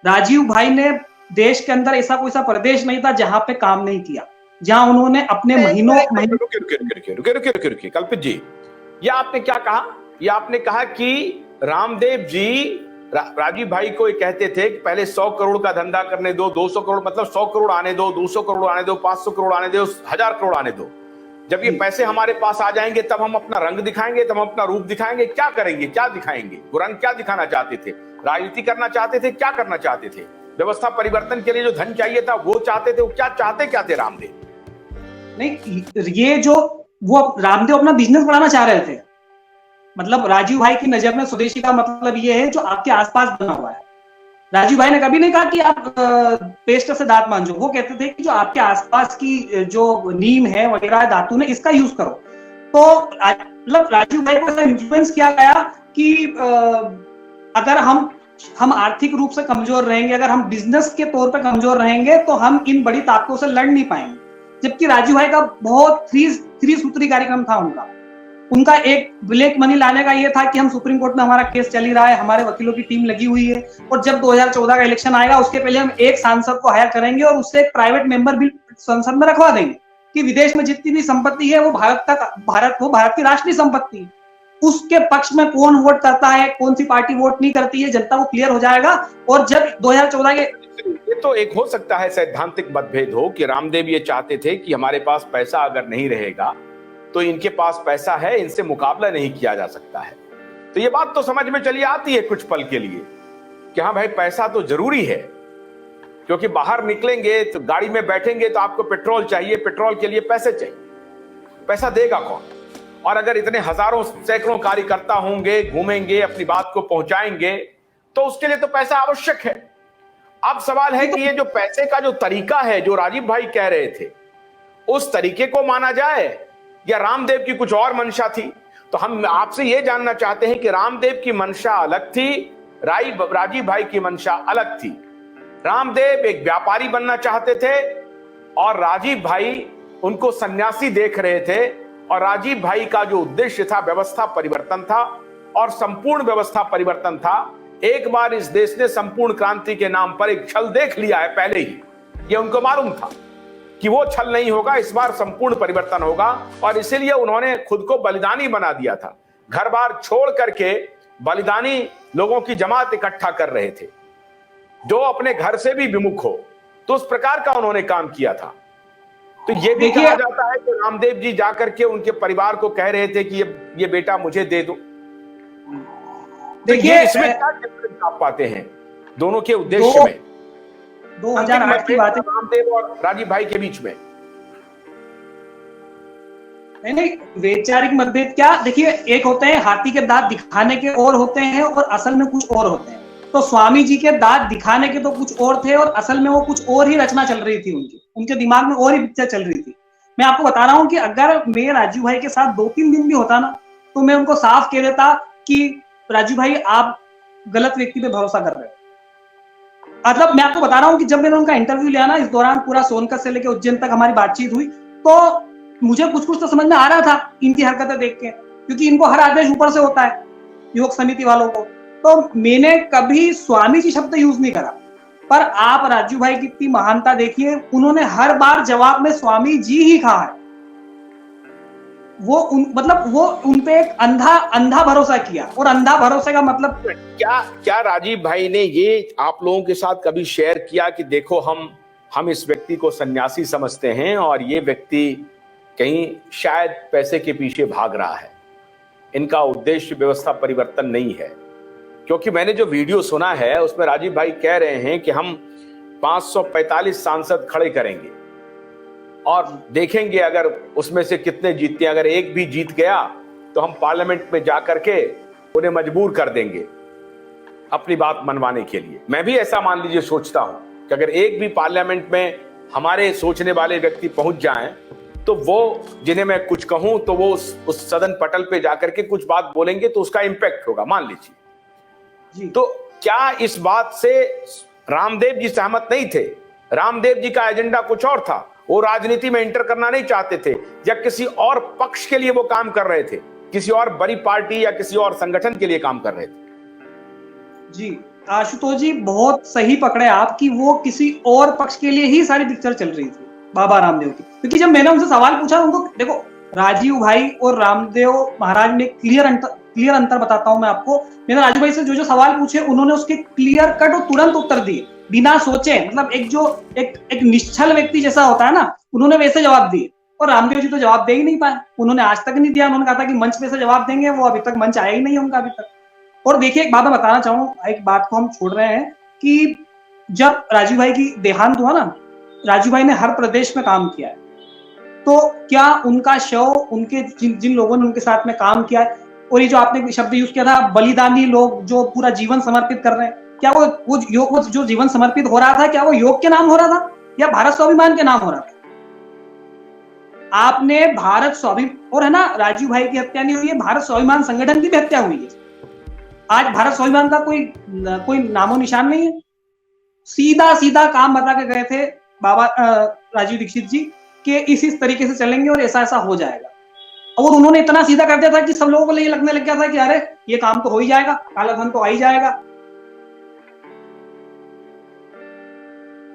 राजीव भाई ने देश के अंदर ऐसा कोई सा प्रदेश नहीं था जहां पे काम नहीं किया, जहां उन्होंने अपने महीनों रुकिए कल्पित जी, ये आपने क्या कहा? ये आपने कहा कि रामदेव जी राजीव भाई को कहते थे कि पहले 100 करोड़ का धंधा करने दो, 200 करोड़, मतलब 100 करोड़ आने दो, 200 करोड़ आने दो, 500 करोड़ आने दो, 1000 करोड़ आने दो। जब ये पैसे हमारे पास आ जाएंगे तब हम अपना रंग दिखाएंगे, तब हम अपना रूप दिखाएंगे। क्या करेंगे, क्या दिखाएंगे? वो रंग क्या दिखाना चाहते थे? राजनीति करना चाहते थे? क्या करना चाहते थे? व्यवस्था परिवर्तन के लिए जो धन चाहिए था वो चाहते थे? वो क्या चाहते क्या थे रामदेव? नहीं, ये जो वो रामदेव अपना बिजनेस बढ़ाना चाह रहे थे। मतलब राजीव भाई की नजर में स्वदेशी का मतलब ये है जो आपके आसपास बना हुआ है। राजीव भाई ने कभी नहीं कहा कि आप पेस्ट से दांत मांजो, वो कहते थे कि जो आपके आसपास की जो नीम है वगैरह धातु ने इसका यूज करो। तो मतलब राजीव भाई को इन्फ्लुएंस किया गया कि अगर हम आर्थिक रूप से कमजोर रहेंगे, अगर हम बिजनेस के तौर पर कमजोर रहेंगे तो हम इन बड़ी ताकतों से लड़ नहीं पाएंगे। जबकि राजीव भाई का बहुत थ्री सूत्री कार्यक्रम था उनका एक ब्लैक मनी लाने का ये था कि हम सुप्रीम कोर्ट में हमारा केस चल ही रहा है, हमारे वकीलों की टीम लगी हुई है, और जब 2014 का इलेक्शन आएगा उसके पहले हम एक सांसद को हायर करेंगे और उससे एक प्राइवेट मेंबर भी संसद में रखवा देंगे कि विदेश में जितनी भी संपत्ति है वो भारत की राष्ट्रीय संपत्ति है। उसके पक्ष में कौन वोट करता है, कौन सी पार्टी वोट नहीं करती है, जनता को क्लियर हो जाएगा। और जब 2014 के ये तो एक हो सकता है सैद्धांतिक मतभेद हो कि रामदेव ये चाहते थे कि हमारे पास पैसा अगर नहीं रहेगा तो इनके पास पैसा है, इनसे मुकाबला नहीं किया जा सकता है। तो ये बात तो समझ में चली आती है कुछ पल के लिए कि हाँ भाई पैसा तो जरूरी है, क्योंकि बाहर निकलेंगे तो गाड़ी में बैठेंगे तो आपको पेट्रोल चाहिए, पेट्रोल के लिए पैसे चाहिए, पैसा देगा कौन? और अगर इतने हजारों सैकड़ों कार्यकर्ता होंगे, घूमेंगे, अपनी बात को पहुंचाएंगे, तो उसके लिए तो पैसा आवश्यक है। अब सवाल है कि ये जो पैसे का जो तरीका है जो राजीव भाई कह रहे थे, उस तरीके को माना जाए या रामदेव की कुछ और मंशा थी? तो हम आपसे यह जानना चाहते हैं कि रामदेव की मंशा अलग थी, राजीव भाई की मंशा अलग थी। रामदेव एक व्यापारी बनना चाहते थे और राजीव भाई उनको सन्यासी देख रहे थे, और राजीव भाई का जो उद्देश्य था व्यवस्था परिवर्तन था, और संपूर्ण व्यवस्था परिवर्तन था। एक बार इस देश ने संपूर्ण क्रांति के नाम पर एक छल देख लिया है पहले ही, यह उनको मालूम था कि वो छल नहीं होगा, इस बार संपूर्ण परिवर्तन होगा, और इसीलिए उन्होंने खुद को बलिदानी बना दिया था। घर बार छोड़ करके बलिदानी लोगों की जमात इकट्ठा कर रहे थे जो अपने घर से भी विमुख हो, तो उस प्रकार का उन्होंने काम किया था। तो ये भी कहा जाता है कि रामदेव जी जाकर के उनके परिवार को कह रहे थे कि ये बेटा मुझे दे दो। देखिए इसमें क्या डिफरेंस आप पाते हैं दोनों के उद्देश्य में, 2008 की बात है रामदेव और राजीव भाई के बीच में? नहीं, वैचारिक मतभेद क्या, देखिए एक होते हैं हाथी के दांत दिखाने के और होते हैं और असल में कुछ और होते हैं। तो स्वामी जी के दांत दिखाने के तो कुछ और थे और असल में वो कुछ और ही रचना चल रही थी, उनके दिमाग में और ही पिक्चर चल रही थी। मैं आपको बता रहा हूँ कि अगर मैं राजीव भाई के साथ 2-3 दिन भी होता ना, तो मैं उनको साफ कह देता कि राजीव भाई आप गलत व्यक्ति पे भरोसा कर रहे हो। मतलब मैं आपको बता रहा हूँ कि जब मैंने उनका इंटरव्यू लिया ना, इस दौरान पूरा सोनकत से लेकर उज्जैन तक हमारी बातचीत हुई, तो मुझे कुछ कुछ तो समझ में आ रहा था इनकी हरकतें देख के, क्योंकि इनको हर आदेश ऊपर से होता है योग समिति वालों को। तो मैंने कभी स्वामी जी शब्द यूज नहीं करा, पर आप राजीव भाई की इतनी महानता देखिए, उन्होंने हर बार जवाब में स्वामी जी ही कहा है। वो उन पे एक अंधा भरोसा किया, और अंधा भरोसे का मतलब क्या राजीव भाई ने ये आप लोगों के साथ कभी शेयर किया कि देखो हम इस व्यक्ति को सन्यासी समझते हैं और ये व्यक्ति कहीं शायद पैसे के पीछे भाग रहा है, इनका उद्देश्य व्यवस्था परिवर्तन नहीं है? क्योंकि मैंने जो वीडियो सुना है उसमें राजीव भाई कह रहे हैं कि हम 545 सांसद खड़े करेंगे और देखेंगे अगर उसमें से कितने जीतते हैं। अगर एक भी जीत गया तो हम पार्लियामेंट में जाकर के उन्हें मजबूर कर देंगे अपनी बात मनवाने के लिए। मैं भी ऐसा मान लीजिए सोचता हूं कि अगर एक भी पार्लियामेंट में हमारे सोचने वाले व्यक्ति पहुंच जाएं तो वो, जिन्हें मैं कुछ कहूं तो वो उस सदन पटल पे जाकर के कुछ बात बोलेंगे तो उसका इंपैक्ट होगा, मान लीजिए। तो क्या इस बात से रामदेव जी सहमत नहीं थे? रामदेव जी का एजेंडा कुछ और था, वो राजनीति में एंटर करना नहीं चाहते थे, या किसी और पक्ष के लिए वो काम कर रहे थे, किसी और बड़ी पार्टी या किसी और संगठन के लिए काम कर रहे थे? जी आशुतोष जी बहुत सही पकड़े आप कि वो किसी और पक्ष के लिए ही सारी पिक्चर चल रही थी बाबा रामदेव की, क्योंकि जब मैंने उनसे सवाल पूछा उनको, देखो राजीव भाई और रामदेव महाराज में क्लियर अंतर बताता हूं मैं आपको। मैंने राजीव भाई से जो जो सवाल पूछे उन्होंने उसके क्लियर कट और तुरंत उत्तर दिए बिना सोचे, मतलब एक निश्चल व्यक्ति जैसा होता है ना, उन्होंने वैसे जवाब दिए। और रामदेव जी तो जवाब दे ही नहीं पाए, उन्होंने आज तक नहीं दिया। उन्होंने कहा था कि मंच पे से जवाब देंगे, वो अभी तक मंच आया ही नहीं उनका अभी तक। और देखिए एक बात मैं बताना चाहूँ, एक बात को हम छोड़ रहे हैं कि जब राजीव भाई की देहांत हुआ ना, राजीव भाई ने हर प्रदेश में काम किया है, तो क्या उनका शव उनके जिन लोगों ने उनके साथ में काम किया है, और ये जो आपने शब्द यूज किया था बलिदानी लोग जो पूरा जीवन समर्पित कर रहे हैं, क्या वो जो जीवन समर्पित हो रहा था, क्या वो योग के नाम हो रहा था या भारत स्वाभिमान के नाम हो रहा था? आपने भारत स्वाभिमान, और है ना, राजीव भाई की हत्या नहीं हुई है, भारत स्वाभिमान संगठन की भी हत्या हुई है। आज भारत स्वाभिमान का कोई नामो निशान नहीं है। सीधा सीधा काम बता के गए थे बाबा राजीव दीक्षित जी कि इस तरीके से चलेंगे और ऐसा ऐसा हो जाएगा, और उन्होंने इतना सीधा कर दिया था कि सब लोगों को ये लगने लग गया था कि अरे ये काम तो हो ही जाएगा, काला धन तो आ ही जाएगा।